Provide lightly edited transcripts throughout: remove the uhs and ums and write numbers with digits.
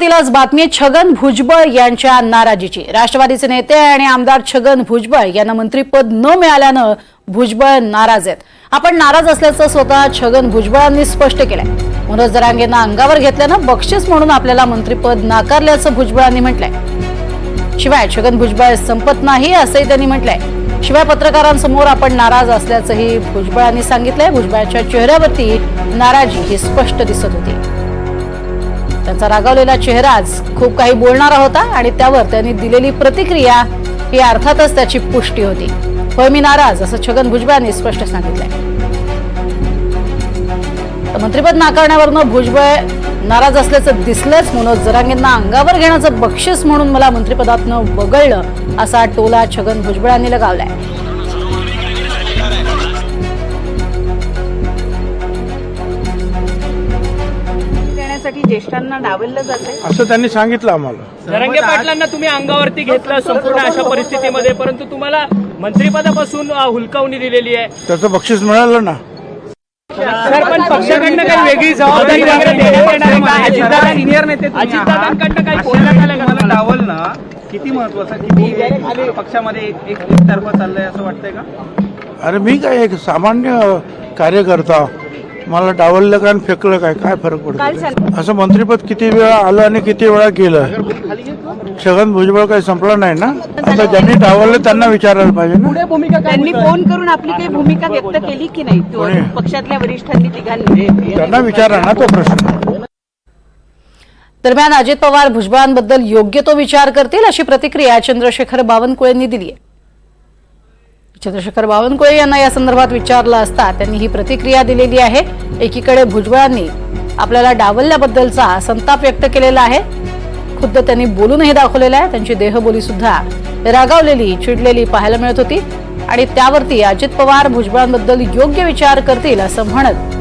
सुरुवातीलाच बातमी छगन भुजबळ यांच्या नाराजीची। राष्ट्रवादीचे नेते आणि आमदार छगन भुजबळ यांना मंत्रिपद न मिळाल्यानं भुजबळ नाराज आहेत। आपण नाराज असल्याचं स्वतः छगन भुजबळांनी स्पष्ट केलंय। मनोज जरांगेंना अंगावर घेतल्यानं बक्षीस म्हणून आपल्याला मंत्रिपद नाकारल्याचं भुजबळांनी म्हटलंय। शिवाय छगन भुजबळ संपत नाही असंही त्यांनी म्हटलंय। शिवाय पत्रकारांसमोर आपण नाराज असल्याचंही भुजबळांनी सांगितलंय। भुजबळांच्या चेहऱ्यावरती नाराजी ही स्पष्ट दिसत होती। त्यांचा रागावलेला चेहराच खूप काही बोलणारा होता आणि त्यावर त्यांनी दिलेली प्रतिक्रिया ही अर्थातच त्याची पुष्टी होती। होय, मी नाराज असं छगन भुजबळांनी स्पष्ट सांगितलंय। मंत्रिपद नाकारण्यावरून भुजबळ नाराज असल्याचं दिसलंच। मनोज जरांगेंना अंगावर घेण्याचं बक्षीस म्हणून मला मंत्रिपदातनं वगळलं असा टोला छगन भुजबळांनी लगावलाय। ज्येष्ठांना डावललं जाते असं त्यांनी सांगितलं आम्हाला। जरांगे पाटलांना तुम्ही अंगावरती घेतलं संपूर्ण अशा परिस्थितीमध्ये, परंतु तुम्हाला मंत्रिपदापासून हुलकावणी दिलेली आहे। त्याचं बक्षीस मिळालं ना। सर, पण पक्षाकडनं काही वेगळी जबाबदारी वगैरे देण्यात येणार आहे का? अजितदादा सिनियर नेते, अजितदादांकडनं काही बोलण्यात आलं का? मला डावलणं किती महत्वाचं, किती पक्षामध्ये एकतर्फा चाललंय असं वाटतंय का? अरे मी काय एक सामान्य कार्यकर्ता, मला डावललं काय आणि फेकलं काय, काय फरक पडतो? असं मंत्रिपद किती वेळा आलं आणि किती वेळा गेलं। छगन भुजबळ काही संपलं नाही ना। आता ज्यांनी डावललं त्यांना विचारायला पाहिजे ना। त्यांनी फोन करून आपली काही भूमिका व्यक्त केली की नाही पक्षातल्या वरिष्ठांनी तिघांनी? त्यांना विचारा ना तो प्रश्न। दरम्यान अजित पवार भुजबळांबद्दल योग्य तो विचार करतील अशी प्रतिक्रिया चंद्रशेखर बावनकुळेंनी दिली आहे। चंद्रशेखर बावनकुळे यांना या संदर्भात विचारलं असता त्यांनी ही प्रतिक्रिया दिलेली आहे। एकीकडे भुजबळांनी आपल्याला डावलल्याबद्दलचा संताप व्यक्त केलेला आहे। खुद्द त्यांनी बोलूनही दाखवलेला आहे। त्यांची देहबोली सुद्धा रागावलेली, चिडलेली पाहायला मिळत होती आणि त्यावरती अजित पवार भुजबळांबद्दल योग्य विचार करतील असं म्हणत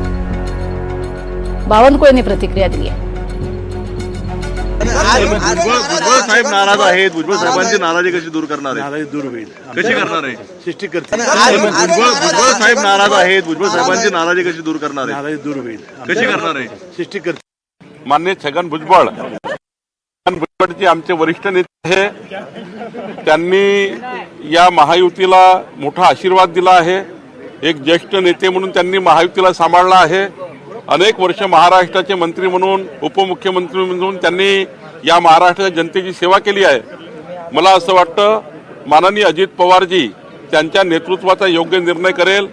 बावनकुळेंनी प्रतिक्रिया दिली आहे। भुजबळ साहेब नाराज आहेत। भुजबळ साहेबांची नाराजी कशी दूर करणार आहे? नाराजी दूर होईल, कशी करणार आहे? सृष्टी करते। भुजबळ साहेब नाराज आहेत। भुजबळ साहेबांची नाराजी कशी दूर करणार आहे? नाराजी दूर होईल, कशी करणार आहे? सृष्टी करते। माननीय छगन भुजबळ भुजबळचे आमचे वरिष्ठ नेते आहे। त्यांनी या महायुतीला मोठा आशीर्वाद दिला आहे। एक ज्येष्ठ नेते म्हणून त्यांनी महायुतीला सांभाळला आहे। अनेक वर्ष महाराष्ट्राचे मंत्री म्हणून, उपमुख्यमंत्री म्हणून त्यांनी या महाराष्ट्राच्या जनतेची सेवा केली आहे। मला असं वाटतं माननीय अजित पवारजी त्यांच्या नेतृत्वाचा योग्य निर्णय करेल।